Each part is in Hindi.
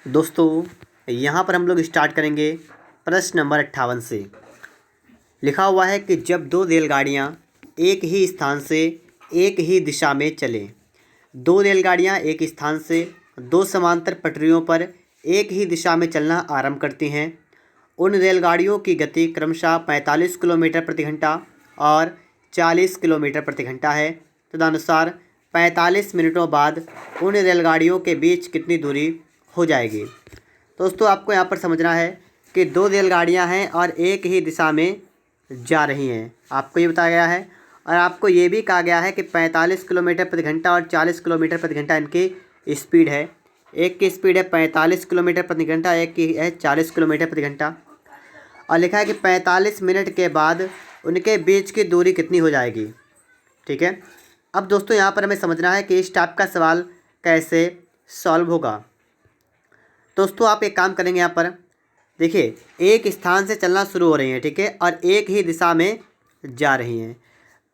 दोस्तों यहाँ पर हम लोग स्टार्ट करेंगे प्रश्न नंबर 58 से। लिखा हुआ है कि जब दो रेलगाड़ियाँ एक ही स्थान से एक ही दिशा में चलें। दो रेलगाड़ियाँ एक स्थान से दो समांतर पटरियों पर एक ही दिशा में चलना आरंभ करती हैं। उन रेलगाड़ियों की गति क्रमशः 45 किलोमीटर प्रति घंटा और 40 किलोमीटर प्रति घंटा है। तदनुसार 45 मिनटों बाद उन रेलगाड़ियों के बीच कितनी दूरी हो जाएगी। दोस्तों आपको यहाँ पर समझना है कि दो रेलगाड़ियाँ हैं और एक ही दिशा में जा रही हैं। आपको ये बताया गया है और आपको ये भी कहा गया है कि 45 किलोमीटर प्रति घंटा और 40 किलोमीटर प्रति घंटा इनकी स्पीड है। एक की स्पीड है 45 किलोमीटर प्रति घंटा, एक की है 40 किलोमीटर प्रति घंटा। और लिखा है कि 45 मिनट के बाद उनके बीच की दूरी कितनी हो जाएगी। ठीक है, अब दोस्तों यहाँ पर हमें समझना है कि इस टाइप का सवाल कैसे सॉल्व होगा। दोस्तों आप एक काम करेंगे, यहाँ पर देखिए एक स्थान से चलना शुरू हो रही हैं, ठीक है, और एक ही दिशा में जा रही हैं।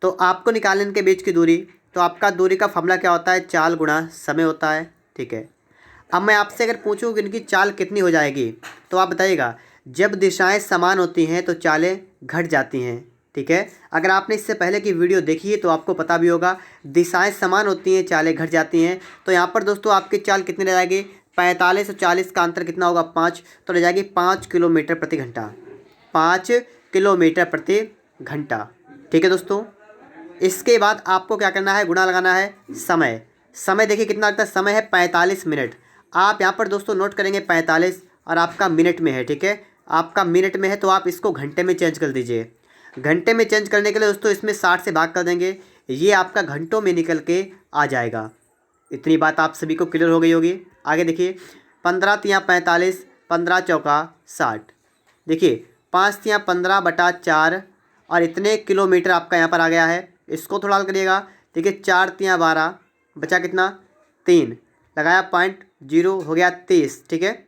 तो आपको निकालने इनके बीच की दूरी, तो आपका दूरी का फॉर्मूला क्या होता है, चाल गुणा समय होता है। ठीक है, अब मैं आपसे अगर पूछूं कि इनकी चाल कितनी हो जाएगी तो आप बताइएगा। जब दिशाएं समान होती हैं तो चालें घट जाती हैं। ठीक है, अगर आपने इससे पहले की वीडियो देखी है तो आपको पता भी होगा, दिशाएं समान होती हैं चालें घट जाती हैं। तो यहाँ पर दोस्तों आपकी चाल कितनी रह जाएगी, 45 और 40 का अंतर कितना होगा, 5, तो रह जाएगी 5 किलोमीटर प्रति घंटा। 5 किलोमीटर प्रति घंटा। ठीक है दोस्तों, इसके बाद आपको क्या करना है, गुणा लगाना है समय। समय देखिए कितना लगता है, समय है 45 मिनट। आप यहाँ पर दोस्तों नोट करेंगे 45 और आपका मिनट में है। ठीक है, आपका मिनट में है तो आप इसको घंटे में चेंज कर दीजिए। घंटे में चेंज करने के लिए दोस्तों इसमें 60 से भाग कर देंगे, ये आपका घंटों में निकल के आ जाएगा। इतनी बात आप सभी को क्लियर हो गई होगी। आगे देखिए, 15 तियाँ 45, 15 चौका 60। देखिए 5 तियाँ 15/4 और इतने किलोमीटर आपका यहाँ पर आ गया है। इसको थोड़ा हल करिएगा। देखिए 4 तियाँ 12, बचा कितना, 3, लगाया 0.0 हो गया 30। ठीक है,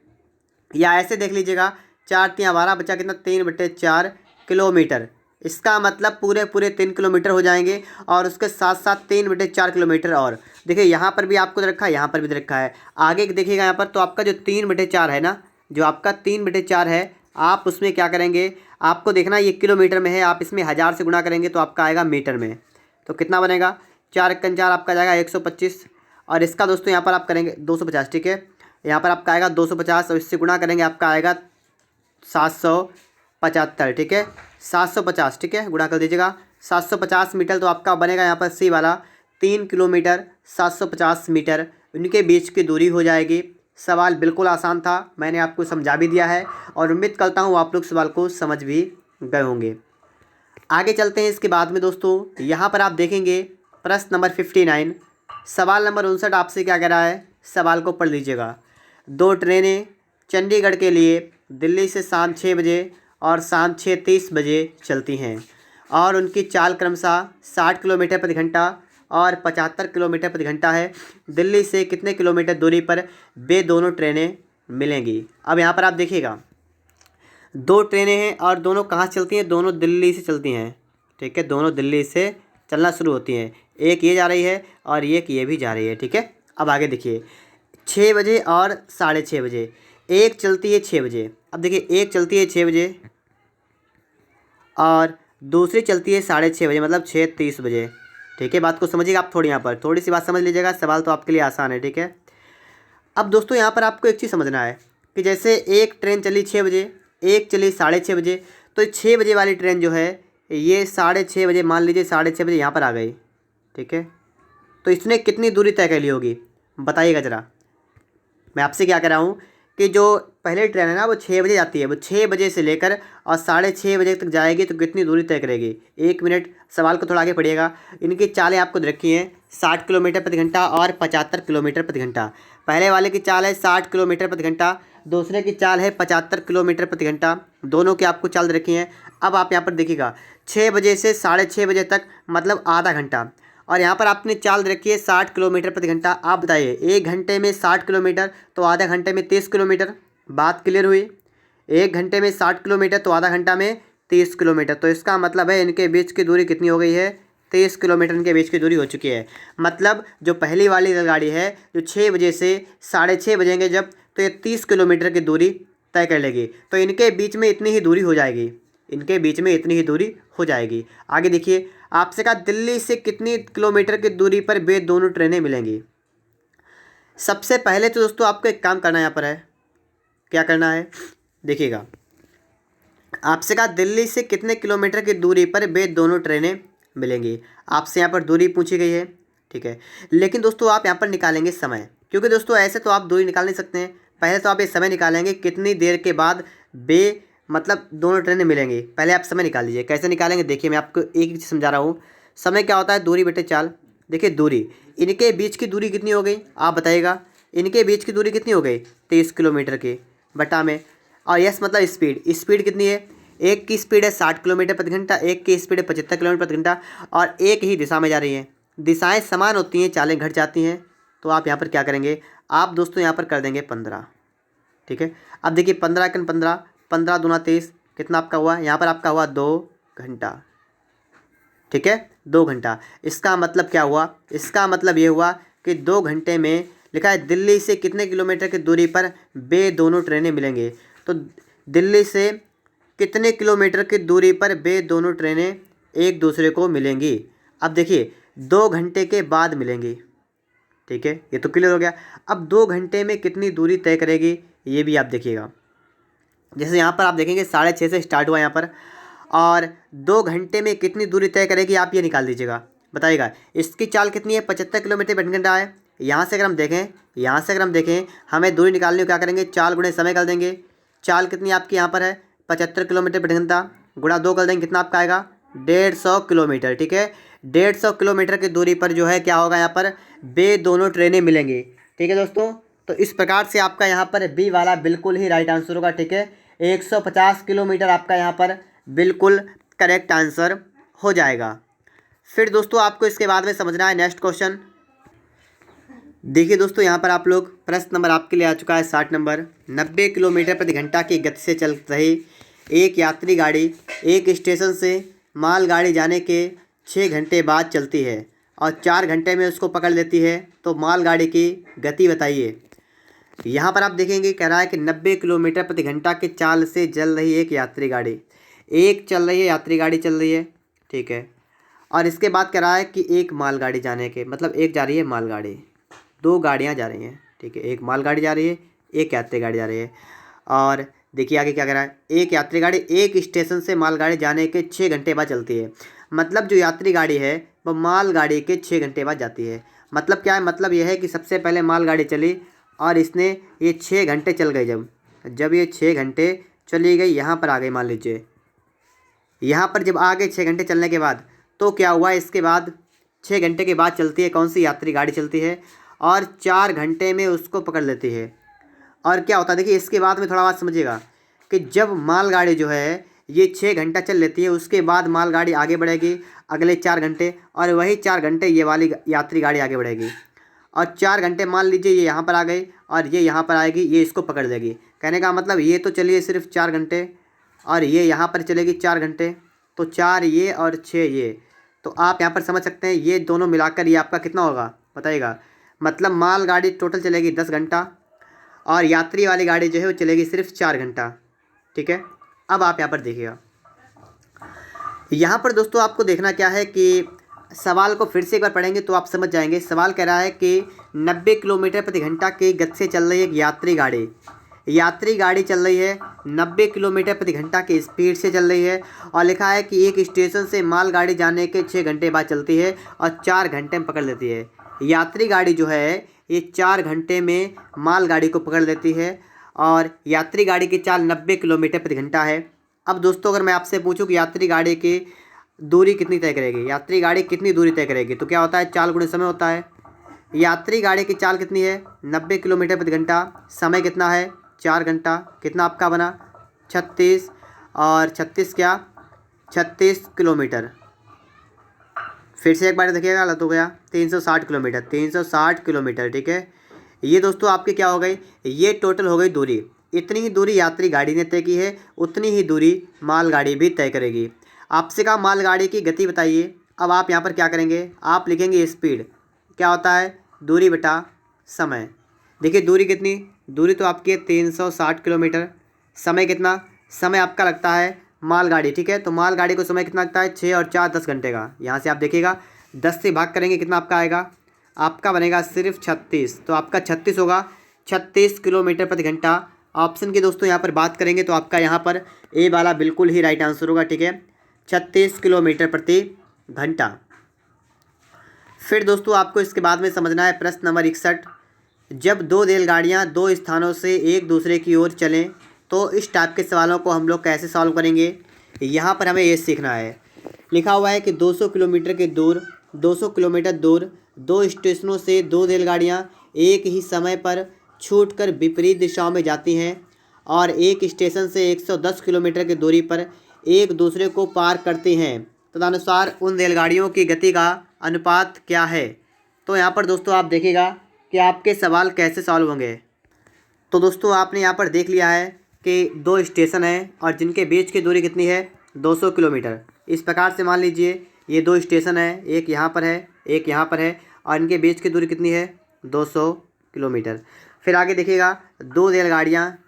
या ऐसे देख लीजिएगा, 4 तियाँ 12 बचा कितना, 3/4 किलोमीटर। इसका मतलब पूरे 3 किलोमीटर हो जाएंगे और उसके साथ साथ 3/4 किलोमीटर। और देखिए यहाँ पर भी आपको दे रखा है, यहाँ पर भी दे रखा है। आगे देखिएगा यहाँ पर, तो आपका जो 3/4 है ना, जो आपका 3/4 है, आप उसमें क्या करेंगे, आपको देखना ये किलोमीटर में है, आप इसमें 1000 से गुणा करेंगे तो आपका आएगा मीटर में। तो कितना बनेगा, 4 × 4 आपका जाएगा 125। और इसका दोस्तों यहाँ पर आप करेंगे 250। ठीक है, यहाँ पर आपका आएगा 250 और इससे गुणा करेंगे आपका आएगा 775। ठीक है, 750। ठीक है, गुणा कर दीजिएगा 750 मीटर, तो आपका बनेगा यहाँ पर सी वाला 3 किलोमीटर 750 मीटर उनके बीच की दूरी हो जाएगी। सवाल बिल्कुल आसान था, मैंने आपको समझा भी दिया है और उम्मीद करता हूँ आप लोग सवाल को समझ भी गए होंगे। आगे चलते हैं। इसके बाद में दोस्तों यहाँ पर आप देखेंगे प्रश्न नंबर 59, सवाल नंबर 59 आपसे क्या कह रहा है, सवाल को पढ़ लीजिएगा। दो ट्रेनें चंडीगढ़ के लिए दिल्ली से शाम 6 बजे और शाम 6:30 बजे चलती हैं और उनकी चाल क्रमशः 60 किलोमीटर प्रति घंटा और 75 किलोमीटर प्रति घंटा है। दिल्ली से कितने किलोमीटर दूरी पर वे दोनों ट्रेनें मिलेंगी। अब यहाँ पर आप देखिएगा, दो ट्रेनें हैं और दोनों कहाँ से चलती हैं, दोनों दिल्ली से चलती हैं। ठीक है, दोनों दिल्ली से चलना शुरू होती हैं। एक ये जा रही है और एक ये भी जा रही है। ठीक है, अब आगे देखिए, 6 बजे और 6:30 बजे, एक चलती है 6 बजे। अब देखिए एक चलती है 6 बजे और दूसरी चलती है 6:30 बजे, मतलब 6:30 बजे। ठीक है, बात को समझिएगा आप, यहाँ पर थोड़ी सी बात समझ लीजिएगा, सवाल तो आपके लिए आसान है। ठीक है, अब दोस्तों यहाँ पर आपको एक चीज़ समझना है कि जैसे एक ट्रेन चली 6 बजे, एक चली 6:30 बजे, तो 6 बजे वाली ट्रेन जो है ये 6:30 बजे, मान लीजिए 6:30 बजे यहाँ पर आ गई। ठीक है, तो इसने कितनी दूरी तय कर ली होगी, बताइएगा ज़रा। मैं आपसे क्या कह रहा हूँ कि जो पहले ट्रेन है ना वो 6 बजे जाती है, वो 6 बजे से लेकर और 6:30 बजे तक जाएगी, तो कितनी दूरी तय करेगी। 1 मिनट, सवाल को थोड़ा आगे पढ़िएगा। इनकी चालें आपको दे रखी हैं 60 किलोमीटर प्रति घंटा और 75 किलोमीटर प्रति घंटा। पहले वाले की चाल है 60 किलोमीटर प्रति घंटा, दूसरे की चाल है 75 किलोमीटर प्रति घंटा। दोनों की आपको चाल दे रखी हैं। अब आप यहाँ पर देखिएगा, 6 बजे से 6:30 बजे तक मतलब आधा घंटा, और यहाँ पर आपने चाल रखी है 60 किलोमीटर प्रति घंटा। आप बताइए 1 घंटे में 60 किलोमीटर तो आधा घंटे में 30 किलोमीटर। बात क्लियर हुई, 1 घंटे में 60 किलोमीटर तो आधा घंटा में 30 किलोमीटर। तो इसका मतलब है इनके बीच की दूरी कितनी हो गई है, 30 किलोमीटर इनके बीच की दूरी हो चुकी है। मतलब जो पहली वाली रेलगाड़ी है जो 6 बजे से 6:30 बजेंगे जब तो ये 30 किलोमीटर की दूरी तय कर लेगी। तो इनके बीच में इतनी ही दूरी हो जाएगी, इनके बीच में इतनी ही दूरी हो जाएगी। आगे देखिए, आपसे कहा दिल्ली से कितनी किलोमीटर की दूरी पर वे दोनों ट्रेनें मिलेंगी। सबसे पहले तो दोस्तों आपको एक काम करना यहाँ पर है, क्या करना है देखिएगा। आपसे कहा दिल्ली से कितने किलोमीटर की दूरी पर वे दोनों ट्रेनें मिलेंगी। आपसे यहाँ पर दूरी पूछी गई है, ठीक है। लेकिन दोस्तों आप यहाँ पर निकालेंगे समय, क्योंकि दोस्तों ऐसे तो आप दूरी निकाल नहीं सकते हैं। पहले तो आप ये समय निकालेंगे कितनी देर के बाद वे मतलब दोनों ट्रेनें मिलेंगी। पहले आप समय निकाल लीजिए। कैसे निकालेंगे देखिए, मैं आपको एक चीज़ समझा रहा हूँ। समय क्या होता है, दूरी बटे चाल। देखिए दूरी, इनके बीच की दूरी कितनी हो गई आप बताइएगा। इनके बीच की दूरी कितनी हो गई 30 किलोमीटर की, बटा में। और यस मतलब स्पीड, स्पीड कितनी है, एक की स्पीड है 60 किलोमीटर प्रति घंटा, एक की स्पीड है 75 किलोमीटर प्रति घंटा, और एक ही दिशा में जा रही है। दिशाएं समान होती हैं, चालें घट जाती हैं। तो आप यहाँ पर क्या करेंगे, आप दोस्तों यहाँ पर कर देंगे 15, ठीक है। अब देखिए 15 कन 15, 15 दूना 30, कितना आपका हुआ, यहाँ पर आपका हुआ 2 घंटा, ठीक है, 2 घंटा। इसका मतलब क्या हुआ, इसका मतलब ये हुआ कि 2 घंटे में लिखा है दिल्ली से कितने किलोमीटर की दूरी पर वे दोनों ट्रेनें मिलेंगे। तो दिल्ली से कितने किलोमीटर की दूरी पर वे दोनों ट्रेनें एक दूसरे को मिलेंगी। अब देखिए 2 घंटे के बाद मिलेंगी, ठीक है, ये तो क्लियर हो गया। अब 2 घंटे में कितनी दूरी तय करेगी ये भी आप देखिएगा। जैसे यहाँ पर आप देखेंगे 6:30 से स्टार्ट हुआ यहाँ पर, और 2 घंटे में कितनी दूरी तय करेगी आप ये निकाल दीजिएगा, बताइएगा। इसकी चाल कितनी है, 75 किलोमीटर प्रति घंटा है। यहाँ से अगर हम देखें, यहाँ से अगर हम देखें, हमें दूरी निकालनी हो, क्या करेंगे, चाल गुणे समय कर देंगे। चाल कितनी आपकी यहाँ पर है 75 किलोमीटर प्रति घंटा, गुणा 2 कर देंगे, कितना आपका आएगा 150 किलोमीटर, ठीक है। 150 किलोमीटर की दूरी पर जो है क्या होगा, यहाँ पर वे दोनों ट्रेनें मिलेंगी, ठीक है दोस्तों। तो इस प्रकार से आपका यहाँ पर बी वाला बिल्कुल ही राइट आंसर होगा, ठीक है। 150 किलोमीटर आपका यहाँ पर बिल्कुल करेक्ट आंसर हो जाएगा। फिर दोस्तों आपको इसके बाद में समझना है नेक्स्ट क्वेश्चन। देखिए दोस्तों, यहाँ पर आप लोग प्रश्न नंबर आपके लिए आ चुका है 60 नंबर। 90 किलोमीटर प्रति घंटा की गति से चल रही एक यात्री गाड़ी एक स्टेशन से मालगाड़ी जाने के 6 घंटे बाद चलती है और 4 घंटे में उसको पकड़ लेती है, तो मालगाड़ी की गति बताइए। यहाँ पर आप देखेंगे कह रहा है कि 90 किलोमीटर प्रति घंटा की चाल से चल रही एक यात्री गाड़ी, एक चल रही है यात्री गाड़ी चल रही है, ठीक है। और इसके बाद कह रहा है कि एक मालगाड़ी जाने के, मतलब एक जा रही है मालगाड़ी, 2 गाड़ियाँ जा रही हैं, ठीक है। एक मालगाड़ी जा रही है, एक यात्री गाड़ी जा रही है। और देखिए आगे क्या कह रहा है, एक यात्री गाड़ी एक स्टेशन से मालगाड़ी जाने के 6 घंटे बाद चलती है। मतलब जो यात्री गाड़ी है वह मालगाड़ी के 6 घंटे बाद जाती है। मतलब क्या है, मतलब यह है कि सबसे पहले मालगाड़ी चली और इसने ये 6 घंटे चल गई। जब ये 6 घंटे चली गई, यहाँ पर आ गई, मान लीजिए यहाँ पर जब आ गए 6 घंटे चलने के बाद, तो क्या हुआ, इसके बाद 6 घंटे के बाद चलती है कौन सी यात्री गाड़ी चलती है, और 4 घंटे में उसको पकड़ लेती है। और क्या होता है देखिए, इसके बाद में थोड़ा बात समझिएगा कि जब मालगाड़ी जो है ये 6 घंटा चल लेती है, उसके बाद मालगाड़ी आगे बढ़ेगी अगले 4 घंटे, और वही 4 घंटे ये वाली यात्री गाड़ी आगे बढ़ेगी। और 4 घंटे मान लीजिए ये यहाँ पर आ गई और ये यहाँ पर आएगी, ये इसको पकड़ लेगी। कहने का मतलब ये तो चलिए सिर्फ 4 घंटे, और ये यहाँ पर चलेगी 4 घंटे, तो 4 ये और 6 ये। तो आप यहाँ पर समझ सकते हैं ये दोनों मिलाकर ये आपका कितना होगा बताइएगा। मतलब मालगाड़ी टोटल चलेगी 10 घंटा और यात्री वाली गाड़ी जो है वो चलेगी सिर्फ 4 घंटा, ठीक है। अब आप यहाँ पर देखिएगा, यहाँ पर दोस्तों आपको देखना क्या है कि सवाल को फिर से एक बार पढ़ेंगे तो आप समझ जाएंगे। सवाल कह रहा है कि 90 किलोमीटर प्रति घंटा की गति से चल रही एक यात्री गाड़ी चल रही है, 90 किलोमीटर प्रति घंटा की स्पीड से चल रही है, और लिखा है कि एक स्टेशन से मालगाड़ी जाने के 6 घंटे बाद चलती है और 4 घंटे में पकड़ लेती है। यात्री गाड़ी जो है ये 4 घंटे में मालगाड़ी को पकड़ लेती है, और यात्री गाड़ी की चाल 90 किलोमीटर प्रति घंटा है। अब दोस्तों अगर मैं आपसे पूछूं कि यात्री गाड़ी की दूरी कितनी तय करेगी, यात्री गाड़ी कितनी दूरी तय करेगी, तो क्या होता है, चाल गुणे समय होता है। यात्री गाड़ी की चाल कितनी है 90 किलोमीटर प्रति घंटा, समय कितना है 4 घंटा, कितना आपका बना 36, और 36 क्या 36 किलोमीटर। फिर से एक बार देखिएगा, गलत हो गया, 360 किलोमीटर, 360 किलोमीटर, ठीक है। ये दोस्तों आपकी क्या हो गई, ये टोटल हो गई दूरी। इतनी ही दूरी यात्री गाड़ी ने तय की है, उतनी ही दूरी मालगाड़ी भी तय करेगी। आपसे कहा मालगाड़ी की गति बताइए। अब आप यहाँ पर क्या करेंगे, आप लिखेंगे स्पीड, क्या होता है दूरी बटा समय। देखिए दूरी कितनी दूरी तो आपकी है 360 किलोमीटर। समय कितना, समय आपका लगता है मालगाड़ी, ठीक है। तो मालगाड़ी को समय कितना लगता है, 6 और 4 10 घंटे का। यहाँ से आप देखिएगा 10 से भाग करेंगे कितना आपका आएगा, आपका बनेगा सिर्फ 36। तो आपका 36 होगा, 36 किलोमीटर प्रति घंटा। ऑप्शन की दोस्तों यहाँ पर बात करेंगे तो आपका यहाँ पर ए वाला बिल्कुल ही राइट आंसर होगा, ठीक है, 36 किलोमीटर प्रति घंटा। फिर दोस्तों आपको इसके बाद में समझना है प्रश्न नंबर 61। जब दो रेलगाड़ियाँ दो स्थानों से एक दूसरे की ओर चलें तो इस टाइप के सवालों को हम लोग कैसे सॉल्व करेंगे, यहाँ पर हमें ये सीखना है। लिखा हुआ है कि 200 किलोमीटर के दूर 200 किलोमीटर दूर दो स्टेशनों से दो रेलगाड़ियाँ एक ही समय पर छूटकर विपरीत दिशाओं में जाती हैं और एक स्टेशन से 110 किलोमीटर की दूरी पर एक दूसरे को पार करती हैं। तदनुसार उन रेलगाड़ियों की गति का अनुपात क्या है। तो यहाँ पर दोस्तों आप देखिएगा कि आपके सवाल कैसे सॉल्व होंगे। तो दोस्तों आपने यहाँ पर देख लिया है कि दो स्टेशन हैं और जिनके बीच की दूरी कितनी है, 200 किलोमीटर। इस प्रकार से मान लीजिए ये दो स्टेशन है, एक यहाँ पर है एक यहाँ पर है और इनके बीच की दूरी कितनी है, 200 किलोमीटर। फिर आगे देखिएगा, दो रेलगाड़ियाँ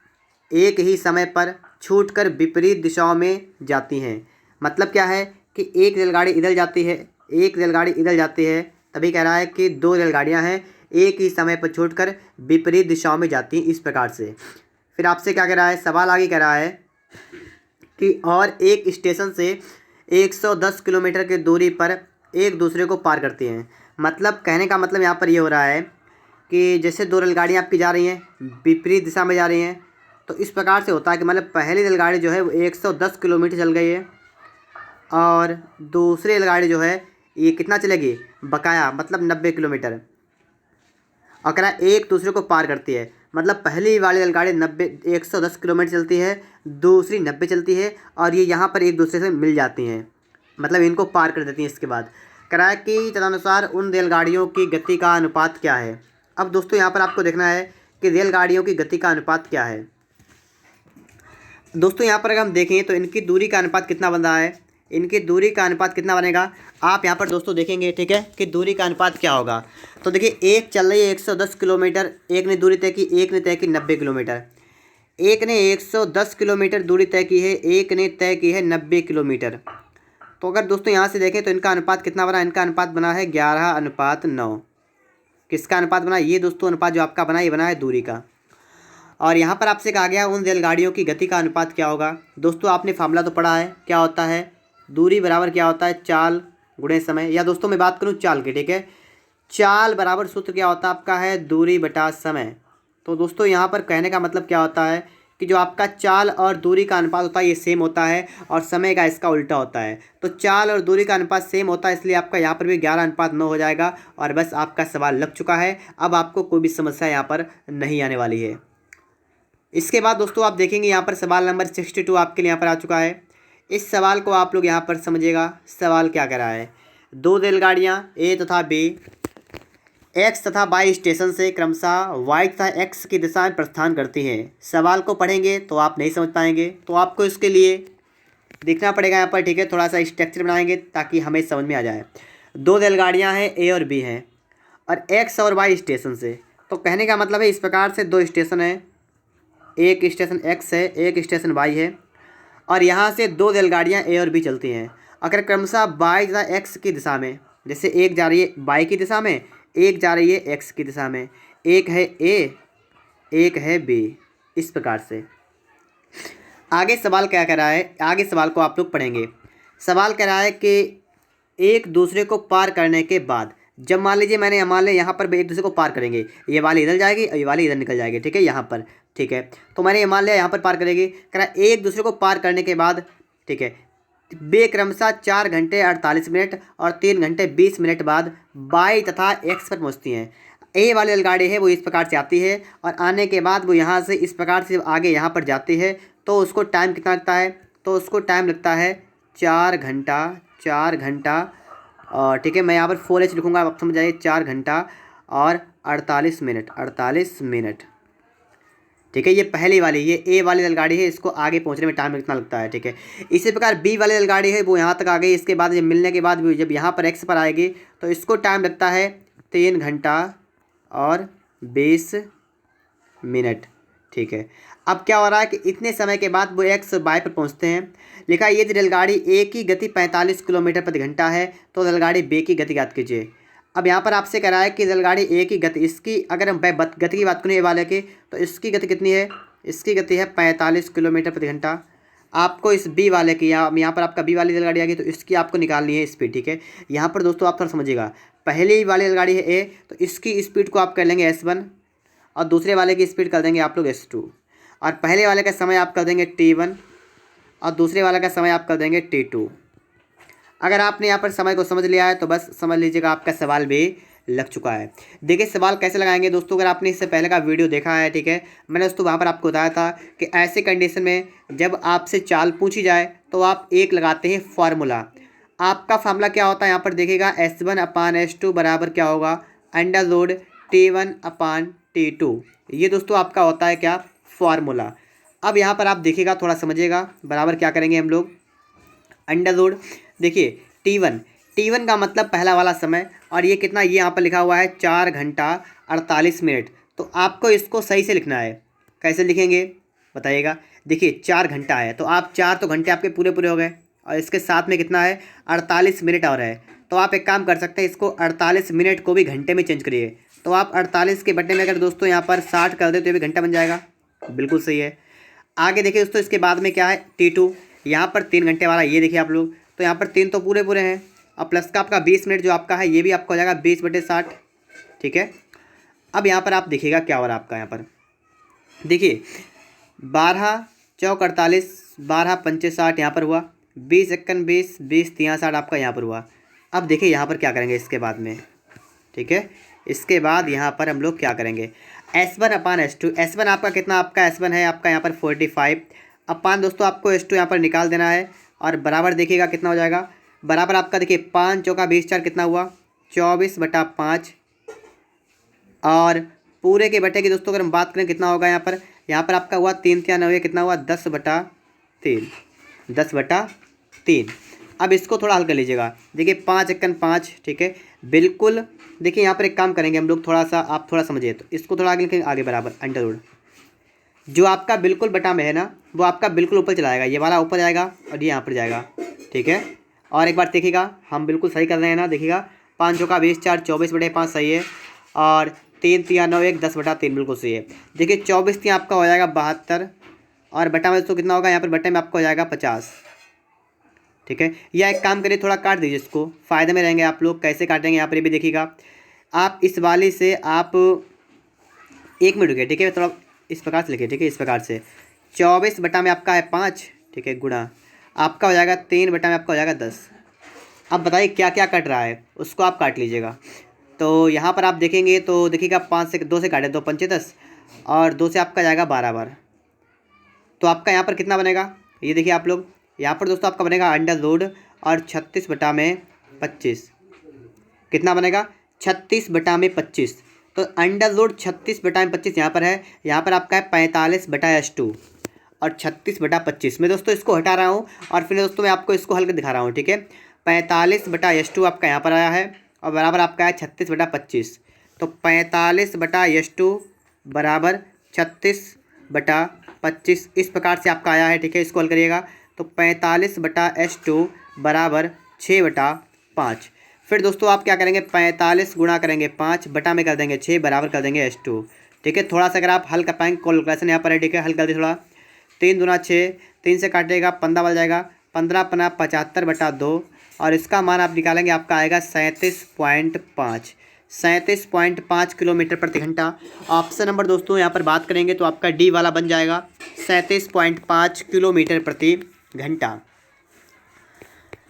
एक ही समय पर छूटकर विपरीत दिशाओं में जाती हैं। मतलब क्या है कि एक रेलगाड़ी इधर जाती है एक रेलगाड़ी इधर जाती है, तभी कह रहा है कि दो रेलगाड़ियाँ हैं एक ही समय पर छूटकर विपरीत दिशाओं में जाती हैं, इस प्रकार से। फिर आपसे क्या कह रहा है, सवाल आगे कह रहा है कि और एक स्टेशन से 110 किलोमीटर की दूरी पर एक दूसरे को पार करती हैं। मतलब कहने का मतलब यहाँ पर ये हो रहा है कि जैसे दो रेलगाड़ियाँ आपकी जा रही हैं विपरीत दिशा में जा रही हैं, तो इस प्रकार से होता है कि मतलब पहली रेलगाड़ी जो है वो 110 किलोमीटर चल गई है और दूसरी रेलगाड़ी जो है ये कितना चलेगी बकाया, मतलब 90 किलोमीटर। और कह रहा है एक दूसरे को पार करती है, मतलब पहली वाली रेलगाड़ी 110 किलोमीटर चलती है, दूसरी 90 चलती है और ये यहाँ पर एक दूसरे से मिल जाती हैं, मतलब इनको पार कर देती हैं। इसके बाद कह रहा है कि तदनुसार उन रेलगाड़ियों की गति का अनुपात क्या है। अब दोस्तों यहाँ पर आपको देखना है कि रेलगाड़ियों की गति का अनुपात क्या है। दोस्तों यहाँ पर अगर हम देखें तो इनकी दूरी का अनुपात कितना बन रहा है, इनकी दूरी का अनुपात कितना बनेगा, आप यहाँ पर दोस्तों देखेंगे, ठीक है, कि दूरी का अनुपात क्या होगा। तो देखिए एक चल रही है 110 किलोमीटर, एक ने दूरी तय की, एक ने तय की 90 किलोमीटर। एक ने 110 किलोमीटर दूरी तय की है, एक ने तय की है 90 किलोमीटर। तो अगर दोस्तों यहाँ से देखें तो इनका अनुपात कितना बना, इनका अनुपात बना है 11:9। किसका अनुपात बना, ये दोस्तों अनुपात जो आपका बना ये बना है दूरी का। और यहाँ पर आपसे कहा गया उन रेलगाड़ियों की गति का अनुपात क्या होगा। दोस्तों आपने फार्मूला तो पढ़ा है, क्या होता है, दूरी बराबर क्या होता है, चाल गुणे समय। या दोस्तों मैं बात करूँ चाल की, ठीक है, चाल बराबर सूत्र क्या होता है आपका है दूरी बटा समय। तो दोस्तों यहाँ पर कहने का मतलब क्या होता है कि जो आपका चाल और दूरी का अनुपात होता है ये सेम होता है और समय का इसका उल्टा होता है। तो चाल और दूरी का अनुपात सेम होता है, इसलिए आपका यहाँ पर भी 11:9 हो जाएगा और बस आपका सवाल लग चुका है। अब आपको कोई भी समस्या यहाँ पर नहीं आने वाली है। इसके बाद दोस्तों आप देखेंगे यहाँ पर सवाल नंबर 62 आपके लिए यहाँ पर आ चुका है। इस सवाल को आप लोग यहाँ पर समझिएगा, सवाल क्या कर रहा है। दो रेलगाड़ियाँ ए तथा बी एक्स तथा वाई स्टेशन से क्रमशः वाई तथा एक्स की दिशा में प्रस्थान करती हैं। सवाल को पढ़ेंगे तो आप नहीं समझ पाएंगे, तो आपको इसके लिए देखना पड़ेगा यहाँ पर, ठीक है, थोड़ा सा स्ट्रक्चर बनाएंगे ताकि हमें समझ में आ जाए। दो रेलगाड़ियाँ हैं ए और बी हैं और एक्स और वाई स्टेशन से, तो कहने का मतलब है इस प्रकार से दो स्टेशन हैं, एक स्टेशन एक्स है एक स्टेशन वाई है और यहाँ से दो रेलगाड़ियाँ ए और बी चलती हैं। अगर क्रमशः वाई तथा एक्स की दिशा में, जैसे एक जा रही है वाई की दिशा में, एक जा रही है एक्स की दिशा में, एक है ए एक है बी, इस प्रकार से। आगे सवाल क्या कह रहा है, आगे सवाल को आप लोग पढ़ेंगे। सवाल कह रहा है कि एक दूसरे को पार करने के बाद, जब मान लीजिए मान लें यहाँ पर एक दूसरे को पार करेंगे, ये वाली इधर जाएगी और ये वाली इधर निकल जाएगी, ठीक है, यहाँ पर, ठीक है, तो मैंने ये मान लिया यहाँ पर पार करेगी। कह रहा है एक दूसरे को पार करने के बाद, ठीक है, बे क्रमशः 4 घंटे 48 मिनट और 3 घंटे 20 मिनट बाद वाई तथा एक्स पर पहुँचती हैं। ए वाली रेलगाड़ी है वो इस प्रकार से आती है और आने के बाद वो यहाँ से इस प्रकार से आगे यहाँ पर जाती है, तो उसको टाइम कितना लगता है, तो उसको टाइम लगता है 4 घंटा और, ठीक है, मैं यहाँ पर 4h लिखूँगा, आप समझ जाइए, 4 घंटा और 48 मिनट, ठीक है। ये पहली वाली, ये ए वाली रेलगाड़ी है, इसको आगे पहुंचने में टाइम कितना लगता है, ठीक है। इसी प्रकार बी वाली रेलगाड़ी है वो यहाँ तक आ गई, इसके बाद जब मिलने के बाद भी जब यहाँ पर एक्स पर आएगी तो इसको टाइम लगता है 3 घंटा और 20 मिनट, ठीक है। अब क्या हो रहा है कि इतने समय के बाद वो एक्स वाई पर पहुंचते हैं। लिखा है यदि रेलगाड़ी ए की गति 45 किलोमीटर प्रति घंटा है तो रेलगाड़ी बी की गति ज्ञात कीजिए। अब यहाँ पर आपसे कह रहा है कि रेलगाड़ी ए की गति, इसकी अगर हम गति की बात करें ए वाले की, तो इसकी गति कितनी है, इसकी गति है 45 किलोमीटर प्रति घंटा। आपको इस बी वाले की, यहाँ पर आपका बी वाली रेलगाड़ी आ गई तो इसकी आपको निकालनी है स्पीड, ठीक है। यहाँ पर दोस्तों आप थोड़ा समझिएगा, पहली वाली रेलगाड़ी है ए, तो इसकी स्पीड को आप कर लेंगे s1 और दूसरे वाले की स्पीड कर देंगे आप लोग s2, और पहले वाले का समय आप कर देंगे t1 और दूसरे वाले का समय आप कर देंगे t2। अगर आपने यहाँ पर समय को समझ लिया है तो बस समझ लीजिएगा आपका सवाल भी लग चुका है। देखिए सवाल कैसे लगाएंगे दोस्तों, अगर आपने इससे पहले का वीडियो देखा है, ठीक है, मैंने दोस्तों वहाँ पर आपको बताया था कि ऐसे कंडीशन में जब आपसे चाल पूछी जाए तो आप एक लगाते हैं फार्मूला। आपका फार्मूला क्या होता है यहाँ पर देखिएगा, S1/S2 बराबर क्या होगा, अंडर रूट T1/T2। ये दोस्तों आपका होता है क्या, फार्मूला। अब यहाँ पर आप देखिएगा, थोड़ा समझिएगा, बराबर क्या करेंगे हम लोग, अंडर रूट, देखिए T1 का मतलब पहला वाला समय, और ये कितना, ये यहाँ पर लिखा हुआ है 4 घंटा 48 मिनट। तो आपको इसको सही से लिखना है। कैसे लिखेंगे बताइएगा, देखिए 4 घंटा है तो आप 4 तो घंटे आपके पूरे पूरे हो गए, और इसके साथ में कितना है 48 मिनट और है। तो आप एक काम कर सकते हैं, इसको 48 मिनट को भी घंटे में चेंज करिए। तो आप 48 के बटे में अगर दोस्तों यहाँ पर 60 कर दे तो ये भी घंटा बन जाएगा, बिल्कुल सही है। आगे देखिए दोस्तों, इसके बाद में क्या है T2, यहाँ पर 3 घंटे वाला, ये देखिए आप लोग, तो यहाँ पर 3 तो पूरे पूरे हैं, और प्लस का आपका 20 मिनट जो आपका है ये भी आपका हो जाएगा 20/60, ठीक है। अब यहाँ पर आप देखिएगा क्या हो रहा है आपका, यहाँ पर देखिए 12 चौक 48, 12 पंचे 60 यहाँ पर हुआ, 20 एक्कन 20, 20 तिया 60 आपका यहाँ पर हुआ। अब देखिए यहाँ पर क्या करेंगे इसके बाद में, ठीक है, इसके बाद यहाँ पर हम लोग क्या करेंगे, S1/S2, S1 आपका कितना, आपका S1 है आपका यहाँ पर 45 अपान दोस्तों आपको S2 यहाँ पर निकाल देना है, और बराबर देखिएगा कितना हो जाएगा, बराबर आपका देखिए 5 चौका 20 4 कितना हुआ 24/5, और पूरे के बटे की दोस्तों अगर हम बात करें कितना होगा यहाँ पर आपका हुआ 3 3 9 कितना हुआ 10/3, 10/3। अब इसको थोड़ा हल कर लीजिएगा, देखिए 5 एक्कन 5, ठीक है, बिल्कुल। देखिए यहाँ पर एक काम करेंगे हम लोग, थोड़ा सा आप थोड़ा समझिए, तो इसको थोड़ा आगे लिखेंगे, आगे बराबर अंडर रूट, जो आपका बिल्कुल बटा में है ना वो आपका बिल्कुल ऊपर चला जाएगा, ये वाला ऊपर जाएगा और ये यहाँ पर जाएगा, ठीक है। और एक बार देखिएगा हम बिल्कुल सही कर रहे हैं ना, देखिएगा 5 चौका 20 4 24/5 सही है, और 3 तिया 9 1 10/3 बिल्कुल सही है। देखिए 24 तिया आपका हो जाएगा 72, और बटा में तो कितना होगा, यहाँ पर बटे में आपका हो जाएगा 50, ठीक है। या एक काम करिए, थोड़ा काट दीजिए इसको, फ़ायदे में रहेंगे आप लोग। कैसे काटेंगे यहाँ पर ये भी देखिएगा, आप इस वाले से आप 1 मिनट रुकिए, ठीक है, थोड़ा इस प्रकार से लिखिए, ठीक है, इस प्रकार से 24 बटा में आपका है 5, ठीक है, गुणा आपका हो जाएगा 3 बटा में आपका हो जाएगा 10। अब बताइए क्या क्या कट रहा है, उसको आप काट लीजिएगा। तो यहाँ पर आप देखेंगे तो देखिएगा 5 से 2 से काटे, 2 पंचे 10, और 2 से आपका जाएगा 12 बार, तो आपका यहाँ पर कितना बनेगा, ये देखिए आप लोग, यहाँ पर दोस्तों आपका बनेगा अंडर रूट और 36/25 कितना बनेगा 36/25। तो अंडर रूट 36/25 यहाँ पर है, यहाँ पर आपका है 45/S2 और 36/25। मैं दोस्तों इसको हटा रहा हूँ और फिर दोस्तों मैं आपको इसको हल कर दिखा रहा हूँ, ठीक है। 45/S2 आपका यहाँ पर आया है और बराबर आपका है 36/25। तो 45/S2 बराबर 36/25 इस प्रकार से आपका आया है, ठीक है। इसको हल करिएगा तो 45/S2 बराबर 6/5। फिर दोस्तों आप क्या करेंगे, 45 गुणा करेंगे 5 बटा में कर देंगे 6 बराबर कर देंगे S2, ठीक है। थोड़ा सा अगर आप हल कर पाएंगे, कैलकुलेशन यहाँ पर है, ठीक है, हल कर दे थोड़ा। 3 दूना 6, 3 से काटेगा 15 बन जाएगा, 15 पना 75/2, और इसका मान आप निकालेंगे आपका आएगा 37.5, 37.5 किलोमीटर प्रति घंटा। ऑप्शन नंबर दोस्तों यहाँ पर बात करेंगे तो आपका डी वाला बन जाएगा 37.5 किलोमीटर प्रति घंटा।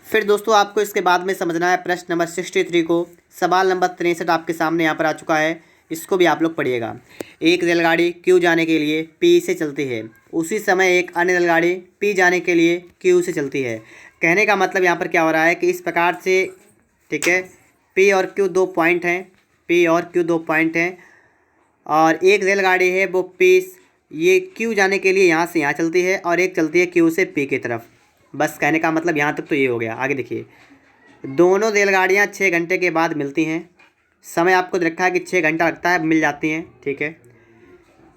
फिर दोस्तों आपको इसके बाद में समझना है प्रश्न नंबर 63 को। सवाल नंबर 63 आपके सामने यहाँ पर आ चुका है, इसको भी आप लोग पढ़िएगा। एक रेलगाड़ी क्यू जाने के लिए पी से चलती है, उसी समय एक अन्य रेलगाड़ी पी जाने के लिए क्यू से चलती है। कहने का मतलब यहाँ पर क्या हो रहा है कि इस प्रकार से, ठीक है, पी और क्यू 2 पॉइंट हैं, पी और क्यू 2 पॉइंट हैं, और एक रेलगाड़ी है वो पी, ये क्यू जाने के लिए यहाँ से यहाँ चलती है, और एक चलती है क्यू से पी की तरफ। बस कहने का मतलब यहाँ तक तो ये हो गया। आगे देखिए, दोनों रेलगाड़ियाँ 6 घंटे के बाद मिलती हैं। समय आपको रखा है कि 6 घंटा लगता है, मिल जाती हैं, ठीक है।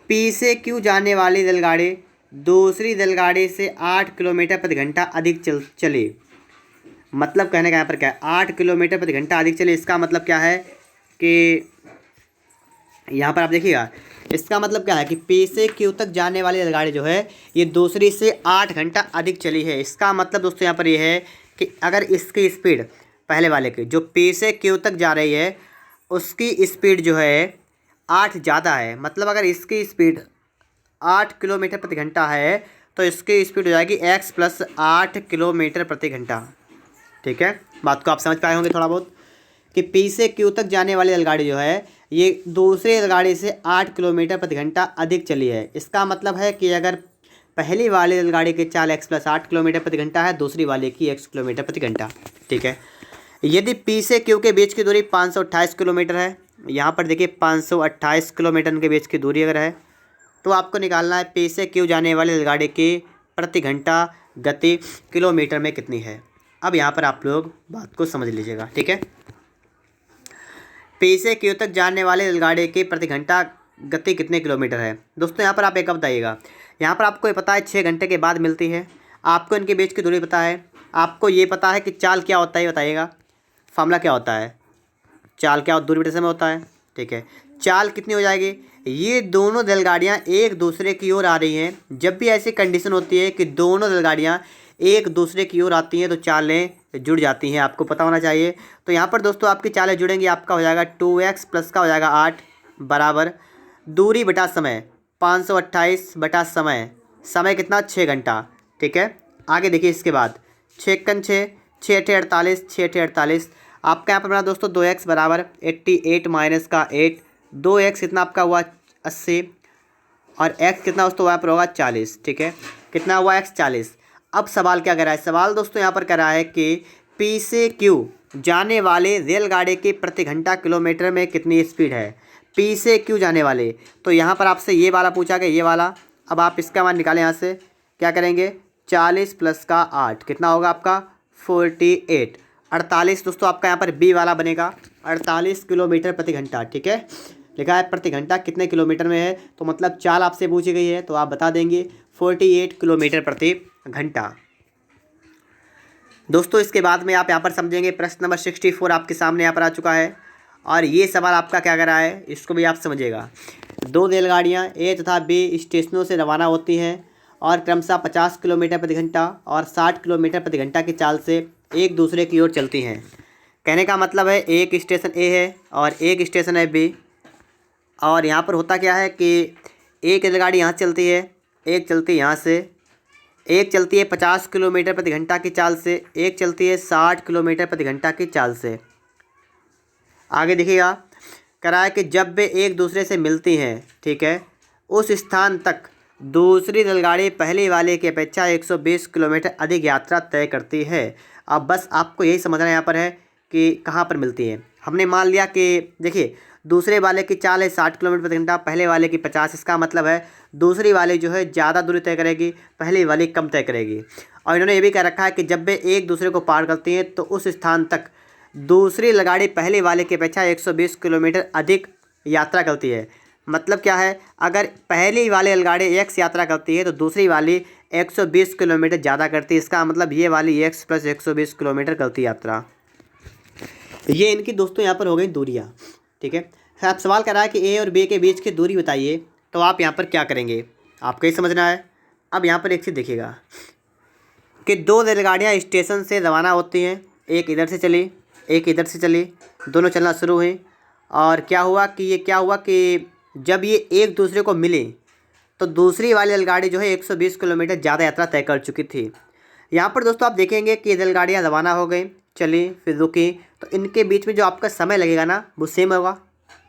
पी से क्यू जाने वाली रेलगाड़ी दूसरी रेलगाड़ी से 8 किलोमीटर प्रति घंटा अधिक चले। मतलब कहने का यहाँ पर क्या है, 8 किलोमीटर प्रति घंटा अधिक चले। इसका मतलब क्या है कि यहाँ पर आप देखिएगा, इसका मतलब क्या है कि पी से क्यू तक जाने वाली रेलगाड़ी जो है ये दूसरी से 8 घंटा अधिक चली है। इसका मतलब दोस्तों यहाँ पर ये है कि अगर इसकी स्पीड पहले वाले की जो पी से क्यू तक जा रही है उसकी स्पीड जो है 8 ज़्यादा है, मतलब अगर इसकी स्पीड 8 किलोमीटर प्रति घंटा है तो इसकी स्पीड हो जाएगी x प्लस 8 किलोमीटर प्रति घंटा। ठीक है, बात को आप समझ पाए होंगे थोड़ा बहुत कि पी से क्यू तक जाने वाली रेलगाड़ी जो है ये दूसरी रेलगाड़ी से 8 किलोमीटर प्रति घंटा अधिक चली है। इसका मतलब है कि अगर पहली वाली रेलगाड़ी की चाल x प्लस 8 किलोमीटर प्रति घंटा है, दूसरी वाले की x किलोमीटर प्रति घंटा। ठीक है, यदि पी से क्यू के बीच की दूरी 528 किलोमीटर है, यहाँ पर देखिए 528 किलोमीटर के बीच की दूरी अगर है तो आपको निकालना है पी से क्यू जाने वाली रेलगाड़ी की प्रति घंटा गति किलोमीटर में कितनी है। अब यहाँ पर आप लोग बात को समझ लीजिएगा। ठीक है, पी से क्यू तक जाने वाली रेलगाड़ी की प्रति घंटा गति कितने किलोमीटर है। दोस्तों यहाँ पर आप एक बताइएगा, यहाँ पर आपको ये पता है 6 घंटे के बाद मिलती है, आपको इनके बीच की दूरी पता है, आपको ये पता है कि चाल क्या होता है, बताइएगा फार्मूला क्या होता है, चाल क्या दूरी बटे समय होता है। ठीक है, चाल कितनी हो जाएगी, ये दोनों रेलगाड़ियाँ एक दूसरे की ओर आ रही हैं। जब भी ऐसी कंडीशन होती है कि दोनों रेलगाड़ियाँ एक दूसरे की ओर आती हैं तो चालें जुड़ जाती हैं, आपको पता होना चाहिए। तो यहाँ पर दोस्तों आपकी चालें जुड़ेंगी, आपका हो जाएगा 2x प्लस का हो जाएगा 8 बराबर दूरी बटा समय 528 बटा समय, समय कितना 6 घंटा। ठीक है, आगे देखिए इसके बाद 6 कन 6 6 अठे 48 6 अठे 48, आपका यहाँ पर बना दोस्तों 2x बराबर 88 माइनस का 8, 2x कितना आपका हुआ 80 और x कितना दोस्तों वहाँ पर होगा 40। ठीक है, कितना हुआ x 40। अब सवाल क्या कर रहा है, सवाल दोस्तों यहाँ पर कर रहा है कि पी से क्यू जाने वाले रेलगाड़ी की प्रति घंटा किलोमीटर में कितनी स्पीड है, पी से क्यू जाने वाले। तो यहाँ पर आपसे ये वाला पूछा गया, ये वाला। अब आप इसका मान निकालें, यहाँ से क्या करेंगे 40 प्लस का 8 कितना होगा आपका 48, 48 दोस्तों आपका यहाँ पर बी वाला बनेगा 48 किलोमीटर प्रति घंटा। ठीक है, लिखा है प्रति घंटा कितने किलोमीटर में है, तो मतलब चाल आपसे पूछी गई है तो आप बता देंगे 48 किलोमीटर प्रति घंटा। दोस्तों इसके बाद में आप यहाँ पर समझेंगे प्रश्न नंबर 64 आपके सामने यहाँ पर आ चुका है और ये सवाल आपका क्या कर रहा है इसको भी आप समझिएगा। दो रेलगाड़ियाँ ए तथा बी स्टेशनों से रवाना होती हैं और क्रमशः 50 किलोमीटर प्रति घंटा और 60 किलोमीटर प्रति घंटा की चाल से एक दूसरे की ओर चलती हैं। कहने का मतलब है एक स्टेशन ए है और एक स्टेशन है बी, और यहाँ पर होता क्या है कि एक रेलगाड़ी यहाँ चलती है, एक चलती है यहाँ से, एक चलती है 50 किलोमीटर प्रति घंटा की चाल से, एक चलती है 60 किलोमीटर प्रति घंटा की चाल से। आगे देखिएगा, करा है कि जब वे एक दूसरे से मिलती हैं, ठीक है, उस स्थान तक दूसरी रेलगाड़ी पहले वाले की अपेक्षा 120 किलोमीटर अधिक यात्रा तय करती है। अब बस आपको यही समझना यहाँ पर है कि कहाँ पर मिलती है। हमने मान लिया कि देखिए दूसरे वाले की चाल है 60 किलोमीटर प्रति घंटा, पहले वाले की 50। इसका मतलब है दूसरी वाली जो है ज़्यादा दूरी तय करेगी, पहले वाली कम तय करेगी। और इन्होंने ये भी कह रखा है कि जब वे एक दूसरे को पार करती हैं तो उस स्थान तक दूसरी रेलगाड़ी पहले वाले की अपेक्षा 120 किलोमीटर अधिक यात्रा करती है। मतलब क्या है, अगर पहली वाली रेलगाड़ी x यात्रा करती है तो दूसरी वाली 120 किलोमीटर ज़्यादा करती है। इसका मतलब ये वाली x प्लस 120 किलोमीटर करती यात्रा। ये इनकी दोस्तों यहाँ पर हो गई दूरियाँ। ठीक है, आप सवाल कर रहा है कि ए और बी के बीच की दूरी बताइए, तो आप यहाँ पर क्या करेंगे आपको ही समझना है। अब यहाँ पर एक चीज़ देखिएगा कि दो रेलगाड़ियाँ स्टेशन से रवाना होती हैं, एक इधर से चली एक इधर से चली, दोनों चलना शुरू हुई। और क्या हुआ कि जब ये एक दूसरे को मिली तो दूसरी वाली रेलगाड़ी जो है 120 किलोमीटर ज़्यादा यात्रा तय कर चुकी थी। यहाँ पर दोस्तों आप देखेंगे कि रेलगाड़ियाँ रवाना हो गई, चली, फिर रुकी, तो इनके बीच में जो आपका समय लगेगा ना वो सेम होगा।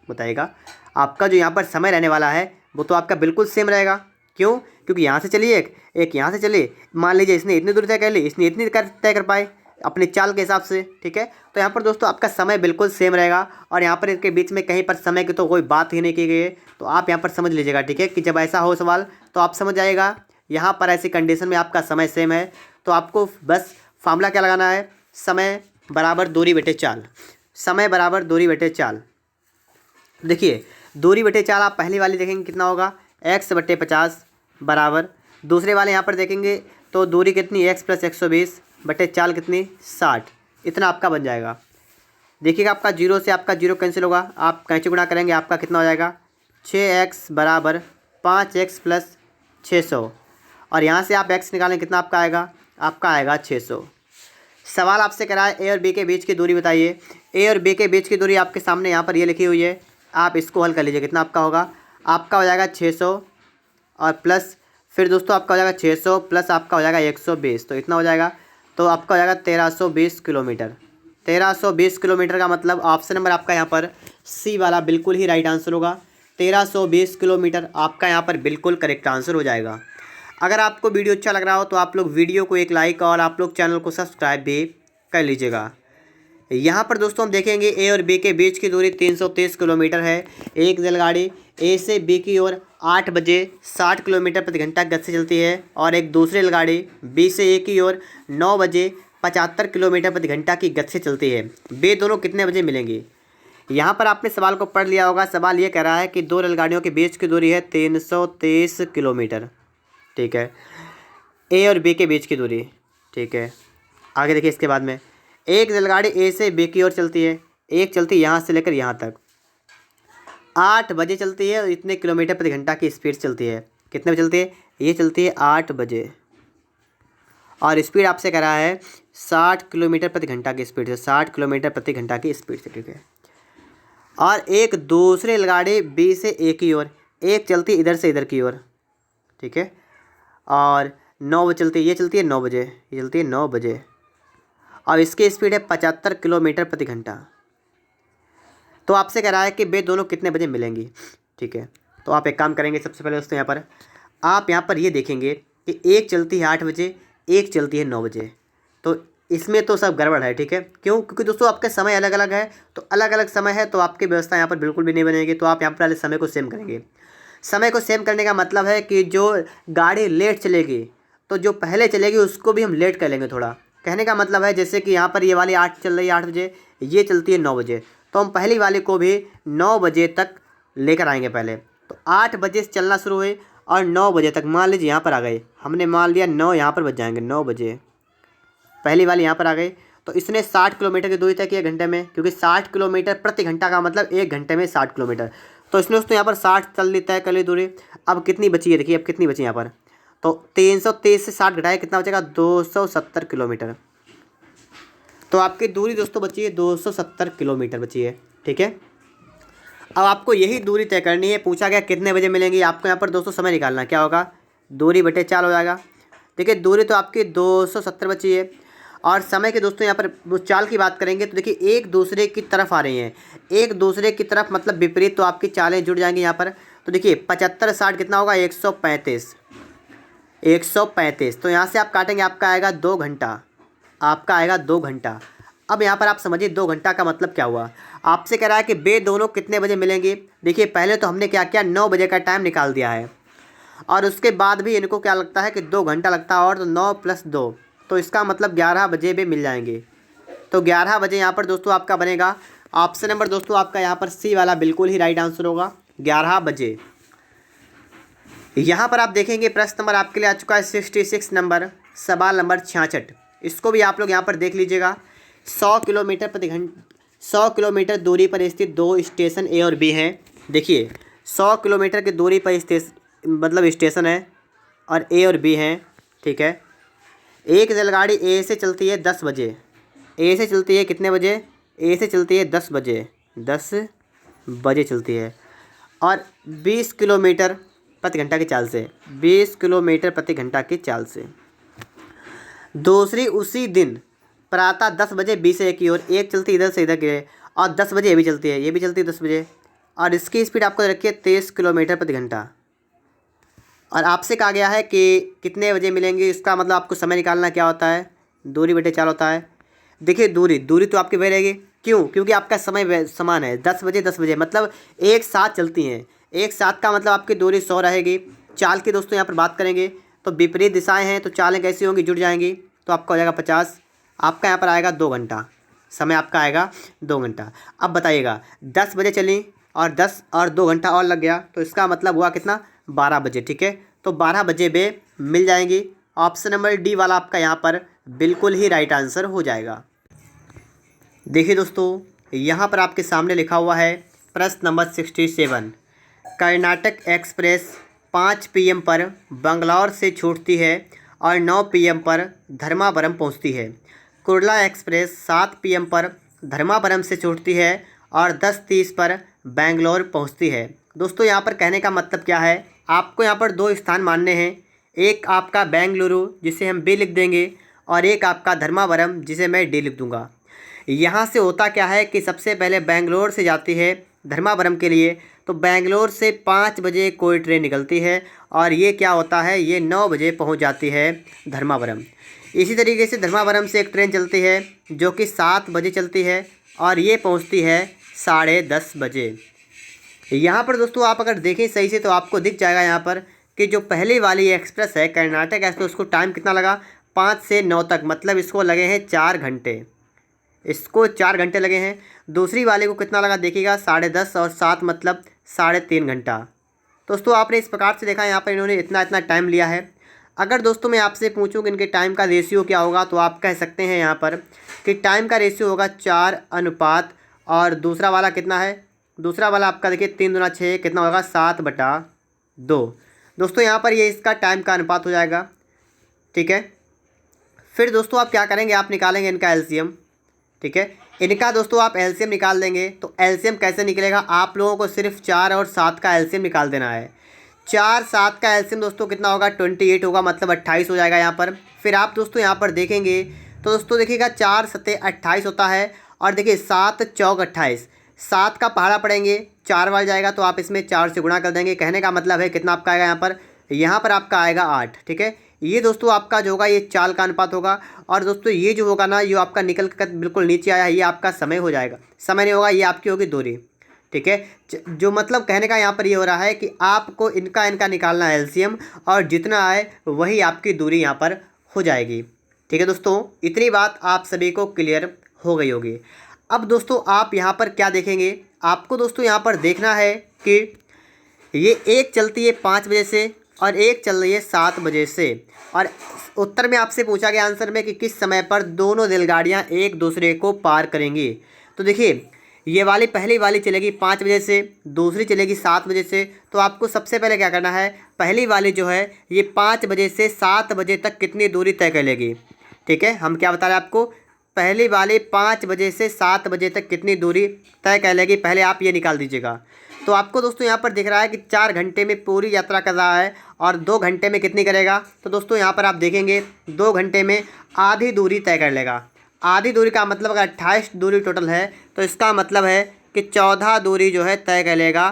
बताइएगा आपका जो यहाँ पर समय रहने वाला है वो तो आपका बिल्कुल सेम रहेगा। क्यों? क्योंकि यहाँ से चली एक यहाँ से चली, मान लीजिए इसने इतनी दूरी तय कर ली, इसने इतनी तय कर पाए अपनी चाल के हिसाब से। ठीक है, तो यहाँ पर दोस्तों आपका समय बिल्कुल सेम रहेगा और यहाँ पर इनके बीच में कहीं पर समय की तो कोई बात ही नहीं की गई है। तो आप यहाँ पर समझ लीजिएगा, ठीक है, कि जब ऐसा हो सवाल तो आप समझ जाएगा यहाँ पर ऐसी कंडीशन में आपका समय सेम है तो आपको बस फार्मूला क्या लगाना है, समय बराबर दूरी बटे चाल। समय बराबर दूरी बटे चाल। देखिए दूरी बटे चाल आप पहली वाली देखेंगे कितना होगा एक्स बटे 50 बराबर, दूसरे वाले यहाँ पर देखेंगे तो दूरी कितनी, एक्स प्लस 120 बटे 4 कितनी 60, इतना आपका बन जाएगा। देखिएगा आपका जीरो से आपका जीरो कैंसिल होगा, आप कैंची गुणा करेंगे आपका कितना हो जाएगा 6x बराबर 5x प्लस 600, और यहाँ से आप x निकालें कितना आपका आएगा 600। सवाल आपसे करा है ए और बी के बीच की दूरी बताइए। ए और बी के बीच की दूरी आपके सामने यहाँ पर ये लिखी हुई है, आप इसको हल कर लीजिए, कितना आपका होगा, आपका हो जाएगा 600 और प्लस फिर दोस्तों आपका हो जाएगा 600 प्लस आपका हो जाएगा 120, तो इतना हो जाएगा, तो आपका हो जाएगा 1320 किलोमीटर। 1320 किलोमीटर का मतलब ऑप्शन नंबर आपका यहाँ पर सी वाला बिल्कुल ही राइट आंसर होगा। 1320 किलोमीटर आपका यहाँ पर बिल्कुल करेक्ट आंसर हो जाएगा। अगर आपको वीडियो अच्छा लग रहा हो तो आप लोग वीडियो को एक लाइक और आप लोग चैनल को सब्सक्राइब भी कर लीजिएगा। यहाँ पर दोस्तों हम देखेंगे ए और बी के बीच की दूरी 330 किलोमीटर है। एक रेलगाड़ी ए से बी की ओर 8 बजे 60 किलोमीटर प्रति घंटा गति से चलती है और एक दूसरी रेलगाड़ी बी से ए की ओर 9 बजे 75 किलोमीटर प्रति घंटा की गति से चलती है। वे दोनों कितने बजे मिलेंगी। यहाँ पर आपने सवाल को पढ़ लिया होगा। सवाल ये कह रहा है कि दो रेलगाड़ियों के बीच की दूरी है 330 किलोमीटर, ठीक है, ए और बी के बीच की दूरी, ठीक है। आगे देखिए इसके बाद में एक रेलगाड़ी ए से बी की ओर चलती है, एक चलती है यहाँ से लेकर यहाँ तक, 8 बजे चलती है और इतने किलोमीटर प्रति घंटा की स्पीड चलती है। कितने बजे चलती है, ये चलती है 8 बजे और स्पीड आपसे कह रहा है 60 किलोमीटर प्रति घंटा की स्पीड से, 60 किलोमीटर प्रति घंटा की स्पीड से, ठीक है। और एक दूसरी रेलगाड़ी बी से ए की ओर, एक चलती है इधर से इधर की ओर, ठीक है, और 9 बजे चलती है, ये चलती है 9 बजे, ये चलती है 9 बजे और इसकी स्पीड है 75 किलोमीटर प्रति घंटा। तो आपसे कह रहा है कि वे दोनों कितने बजे मिलेंगी, ठीक है। तो आप एक काम करेंगे, सबसे पहले दोस्तों यहाँ पर ये देखेंगे कि एक चलती है 8 बजे, एक चलती है 9 बजे, तो इसमें तो सब गड़बड़ है, ठीक है। क्यों, क्योंकि दोस्तों आपके समय अलग अलग है, तो अलग अलग समय है तो आपकी व्यवस्था यहाँ पर बिल्कुल भी नहीं बनेगी। तो आप यहाँ पर पहले समय को सेम करेंगे। समय को सेम करने का मतलब है कि जो गाड़ी लेट चलेगी तो जो पहले चलेगी उसको भी हम लेट कर लेंगे थोड़ा। कहने का मतलब है जैसे कि यहाँ पर ये वाली 8 चल रही है 8 बजे, ये चलती है 9 बजे, तो हम पहली वाली को भी 9 बजे तक लेकर आएंगे पहले। तो 8 बजे से चलना शुरू हुई और 9 बजे तक, मान लीजिए यहाँ पर आ गए, हमने मान लिया 9 यहाँ पर बज जाएंगे, 9 बजे पहली वाली यहाँ पर आ गई। तो इसने 60 किलोमीटर की दूरी तय की है घंटे में, क्योंकि 60 किलोमीटर प्रति घंटा का मतलब 1 घंटे में 60 किलोमीटर। तो इसने दोस्तों यहाँ पर 60 चल ली, तय कर ली दूरी। अब कितनी बची है, देखिए अब कितनी बची यहाँ पर, तो 330 से 60 घटाए कितना बचेगा 270 किलोमीटर। तो आपकी दूरी दोस्तों बची है 270 किलोमीटर बची है, ठीक है। अब आपको यही दूरी तय करनी है। पूछा गया कितने बजे मिलेंगी, आपको यहाँ पर दोस्तों समय निकालना है, क्या होगा, दूरी बटे 4 हो जाएगा। देखिए दूरी तो आपकी 270 बची है और समय के दोस्तों यहाँ पर वो चाल की बात करेंगे तो देखिए एक दूसरे की तरफ आ रही हैं, एक दूसरे की तरफ मतलब विपरीत, तो आपकी चालें जुड़ जाएंगी यहाँ पर। तो देखिए 75 60 कितना होगा 135, 135। तो यहाँ से आप काटेंगे, आपका आएगा 2 घंटा, आपका आएगा 2 घंटा। अब यहाँ पर आप समझिए 2 घंटा का मतलब क्या हुआ। आपसे कह रहा है कि वे दोनों कितने बजे मिलेंगे। देखिए पहले तो हमने क्या किया, 9 बजे का टाइम निकाल दिया है और उसके बाद भी इनको क्या लगता है कि 2 घंटा लगता है, और तो 9 + 2, तो इसका मतलब 11 बजे भी मिल जाएंगे। तो 11 बजे यहाँ पर दोस्तों आपका बनेगा ऑप्शन नंबर दोस्तों आपका यहाँ पर सी वाला बिल्कुल ही राइट आंसर होगा, 11 बजे। यहाँ पर आप देखेंगे प्रश्न नंबर आपके लिए आ चुका है 66 नंबर, सवाल नंबर 66। इसको भी आप लोग यहाँ पर देख लीजिएगा। 100 किलोमीटर प्रति घंटा, 100 किलोमीटर दूरी पर स्थित 2 स्टेशन ए और बी हैं। देखिए 100 किलोमीटर की दूरी पर स्टेशन है और ए और बी हैं, ठीक है। एक रेलगाड़ी ए से चलती है 10 बजे, ए से चलती है कितने बजे, ए से चलती है 10 बजे, 10 बजे चलती है और 20 किलोमीटर प्रति घंटा की चाल से, 20 किलोमीटर प्रति घंटा की चाल से। दूसरी उसी दिन प्रातः 10 बजे बी से ए की ओर, एक चलती इधर से इधर की और 10 बजे ये भी चलती है, ये भी चलती है 10 बजे और इसकी स्पीड आपको रखी है 23 किलोमीटर प्रति घंटा। और आपसे कहा गया है कि कितने बजे मिलेंगे, इसका मतलब आपको समय निकालना क्या होता है, दूरी बटे 4 होता है। देखिए दूरी तो आपकी वही रहेगी, क्यों, क्योंकि आपका समय समान है, 10 बजे मतलब एक साथ चलती हैं, एक साथ का मतलब आपकी दूरी 100 रहेगी। चाल की दोस्तों यहाँ पर बात करेंगे तो विपरीत दिशाएं हैं तो चालें कैसी होंगी, जुड़ जाएंगी, तो आपका हो जाएगा 50। आपका यहाँ पर आएगा 2 घंटा, समय आपका आएगा 2 घंटा। अब बताइएगा 10 बजे चली और 10 और 2 घंटा और लग गया, तो इसका मतलब हुआ कितना 12 बजे, ठीक है। तो 12 बजे वे मिल जाएंगी। ऑप्शन नंबर डी वाला आपका यहाँ पर बिल्कुल ही राइट आंसर हो जाएगा। देखिए दोस्तों, यहाँ पर आपके सामने लिखा हुआ है प्रश्न नंबर 67। कर्नाटक एक्सप्रेस 5 PM पर बंगलौर से छूटती है और 9 PM पर धर्मावरम पहुँचती है। कुर्ला एक्सप्रेस 7 PM पर धर्मावरम से छूटती है और 10:30 पर बेंगलोर पहुँचती है। दोस्तों, यहाँ पर कहने का मतलब क्या है, आपको यहाँ पर दो स्थान मानने हैं। एक आपका बेंगलुरु, जिसे हम बी लिख देंगे, और एक आपका धर्मावरम, जिसे मैं डी लिख दूंगा। यहाँ से होता क्या है कि सबसे पहले बेंगलोर से जाती है धर्मावरम के लिए, तो बेंगलोर से 5 बजे कोई ट्रेन निकलती है और ये क्या होता है, ये 9 बजे पहुँच जाती है धर्मावरम। इसी तरीके से धर्मावरम से एक ट्रेन चलती है जो कि 7 बजे चलती है और ये पहुँचती है 10:30 बजे। यहाँ पर दोस्तों आप अगर देखें सही से तो आपको दिख जाएगा यहाँ पर कि जो पहली वाली एक्सप्रेस है कर्नाटक एक्सप्रेस, उसको टाइम कितना लगा, 5 से 9 तक, मतलब इसको लगे हैं 4 घंटे, इसको 4 घंटे लगे हैं। दूसरी वाले को कितना लगा देखिएगा, 10:30 और 7 मतलब 3.5 घंटा। दोस्तों, आपने इस प्रकार से देखा यहाँ पर इन्होंने इतना टाइम लिया है। अगर दोस्तों मैं आपसे पूछूं कि इनके टाइम का रेशियो क्या होगा, तो आप कह सकते हैं यहाँ पर कि टाइम का रेशियो होगा 4 और दूसरा वाला कितना है, दूसरा वाला आपका देखिए 3 दूना 6 कितना होगा, 7/2। दोस्तों यहाँ पर ये इसका टाइम का अनुपात हो जाएगा, ठीक है। फिर दोस्तों आप क्या करेंगे, आप निकालेंगे इनका एलसीएम, ठीक है। इनका दोस्तों आप एलसीएम निकाल देंगे। तो एलसीएम कैसे निकलेगा, आप लोगों को सिर्फ 4 और 7 का एलसीएम निकाल देना है। 4 7 का एलसीएम दोस्तों कितना होगा, 28 होगा, मतलब 28 हो जाएगा यहाँ पर। फिर आप दोस्तों यहाँ पर देखेंगे तो दोस्तों देखिएगा 4 7 28 होता है, और देखिए 7 चौक 28, 7 का पहाड़ा पड़ेंगे, 4 बार जाएगा तो आप इसमें 4 से गुणा कर देंगे। कहने का मतलब है कितना आपका आएगा यहाँ पर आपका आएगा 8, ठीक है। ये दोस्तों आपका जो होगा ये चाल का अनुपात होगा। और दोस्तों ये जो होगा ना, ये आपका निकल कर बिल्कुल नीचे आया, ये आपका समय हो जाएगा, समय नहीं होगा, ये आपकी होगी दूरी, ठीक है। जो मतलब कहने का यहाँ पर ये हो रहा है कि आपको इनका निकालना है एलसीएम, और जितना आए वही आपकी दूरी यहाँ पर हो जाएगी, ठीक है। दोस्तों इतनी बात आप सभी को क्लियर हो गई होगी। अब दोस्तों आप यहाँ पर क्या देखेंगे, आपको दोस्तों यहाँ पर देखना है कि ये एक चलती है 5 बजे से और एक चल रही है 7 बजे से। और उत्तर में आपसे पूछा गया आंसर में कि किस समय पर दोनों रेलगाड़ियाँ एक दूसरे को पार करेंगी। तो देखिए ये वाली पहली वाली चलेगी 5 बजे से, दूसरी चलेगी 7 बजे से। तो आपको सबसे पहले क्या करना है, पहली वाली जो है ये 5 बजे से 7 बजे तक कितनी दूरी तय कर लेगी, ठीक है। हम क्या बता रहे हैं आपको, पहली वाली 5 बजे से 7 बजे तक कितनी दूरी तय कर लेगी, पहले आप ये निकाल दीजिएगा। तो आपको दोस्तों यहाँ पर दिख रहा है कि 4 घंटे में पूरी यात्रा कर रहा है और 2 घंटे में कितनी करेगा। तो दोस्तों यहाँ पर आप देखेंगे 2 घंटे में आधी दूरी तय कर लेगा। आधी दूरी का मतलब अगर 28 दूरी टोटल है तो इसका मतलब है कि 14 दूरी जो है तय कर लेगा,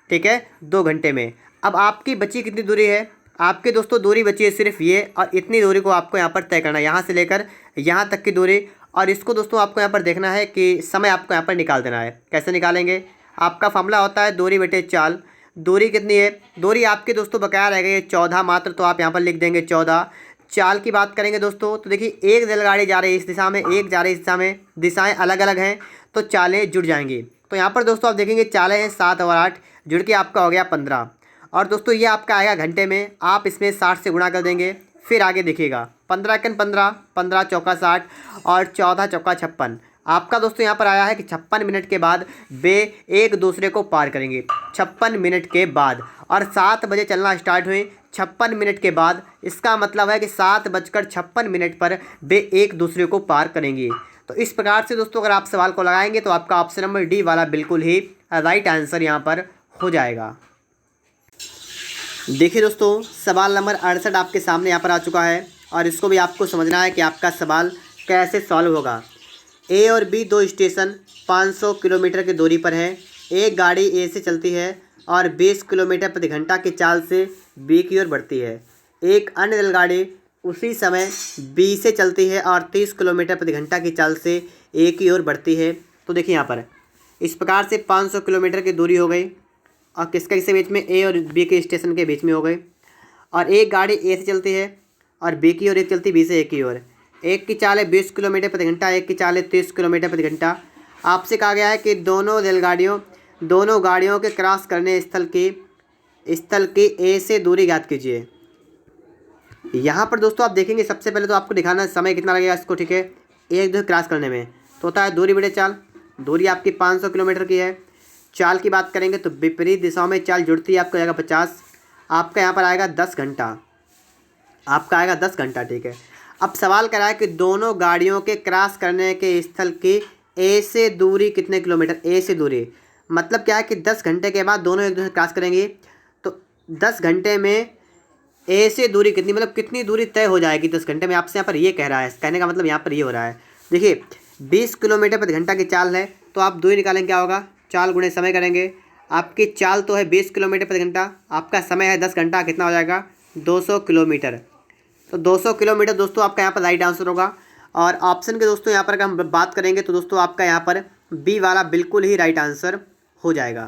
ठीक है, 2 घंटे में। अब आपकी बची कितनी दूरी है, आपकी दोस्तों दूरी बची है सिर्फ ये, और इतनी दूरी को आपको यहाँ पर तय करना है, यहाँ से लेकर यहाँ तक की दूरी। और इसको दोस्तों आपको यहाँ पर देखना है कि समय आपको यहाँ पर निकाल देना है। कैसे निकालेंगे, आपका फॉर्मूला होता है दूरी बटे चाल। दूरी कितनी है, दूरी आपके दोस्तों बकाया रह गई 14 मात्र, तो आप यहाँ पर लिख देंगे 14। चाल की बात करेंगे दोस्तों तो देखिए एक रेलगाड़ी जा रही है इस दिशा में, एक जा रही है इस दिशा में, दिशाएं अलग अलग हैं तो चालें जुड़ जाएंगी। तो यहाँ पर दोस्तों आप देखेंगे चालें हैं 7 और 8 जुड़ के आपका हो गया 15। और दोस्तों ये आपका आएगा घंटे में, आप इसमें 60 से गुणा कर देंगे। फिर आगे देखिएगा 15 × 15, 15 चौका 60 और 14 चौका 56। आपका दोस्तों यहाँ पर आया है कि 56 मिनट के बाद वे एक दूसरे को पार करेंगे, 56 मिनट के बाद। और 7 बजे चलना स्टार्ट हुए 56 मिनट के बाद, इसका मतलब है कि 7:56 पर वे एक दूसरे को पार करेंगे। तो इस प्रकार से दोस्तों अगर आप सवाल को लगाएंगे तो आपका ऑप्शन नंबर डी वाला बिल्कुल ही राइट आंसर यहाँ पर हो जाएगा। देखिए दोस्तों सवाल नंबर 68 आपके सामने यहाँ पर आ चुका है, और इसको भी आपको समझना है कि आपका सवाल कैसे सॉल्व होगा। ए और बी दो स्टेशन 500 किलोमीटर की दूरी पर हैं। एक गाड़ी ए से चलती है और 20 किलोमीटर प्रति घंटा की चाल से बी की ओर बढ़ती है। एक अन्य रेलगाड़ी उसी समय बी से चलती है और 30 किलोमीटर प्रति घंटा की चाल से ए की ओर बढ़ती है। तो देखिए यहाँ पर इस प्रकार से 500 किलोमीटर की दूरी हो गई, और किसके बीच में, ए और बी के स्टेशन के बीच में हो गई। और एक गाड़ी ए से चलती है और बी की ओर, एक चलती बी से ए की ओर। एक की चाल है 20 किलोमीटर प्रति घंटा, एक की चाल है 30 किलोमीटर प्रति घंटा। आपसे कहा गया है कि दोनों गाड़ियों के क्रॉस करने स्थल की स्थल की ए से दूरी ज्ञात कीजिए। यहाँ पर दोस्तों आप देखेंगे सबसे पहले तो आपको दिखाना है समय कितना लगेगा इसको, ठीक है, एक दूसरे क्रॉस करने में। तो होता है दूरी बटे चाल, दूरी आपकी 500 किलोमीटर की है। चाल की बात करेंगे तो विपरीत दिशाओं में चाल जुड़ती है, आपका आएगा 50, आपका यहाँ पर आएगा 10 घंटा, आपका आएगा 10 घंटा, ठीक है। अब सवाल करा है कि दोनों गाड़ियों के क्रॉस करने के स्थल की ए से दूरी कितने किलोमीटर, ए से दूरी मतलब क्या है कि 10 घंटे के बाद दोनों एक दूसरे क्रॉस करेंगे, तो 10 घंटे में ए से दूरी कितनी, मतलब कितनी दूरी तय हो जाएगी 10 घंटे में, आपसे यहाँ पर ये कह रहा है। कहने का मतलब यहाँ पर ये हो रहा है, देखिए 20 किलोमीटर प्रति घंटा की चाल है, तो आप दूरी निकालेंगे क्या होगा, चाल गुणे समय करेंगे। आपकी चाल तो है 20 किलोमीटर प्रति घंटा, आपका समय है 10 घंटा, कितना हो जाएगा 200 किलोमीटर। तो 200 किलोमीटर दोस्तों आपका यहाँ पर राइट आंसर होगा। और ऑप्शन के दोस्तों यहाँ पर अगर हम बात करेंगे तो दोस्तों आपका यहाँ पर बी वाला बिल्कुल ही राइट आंसर हो जाएगा।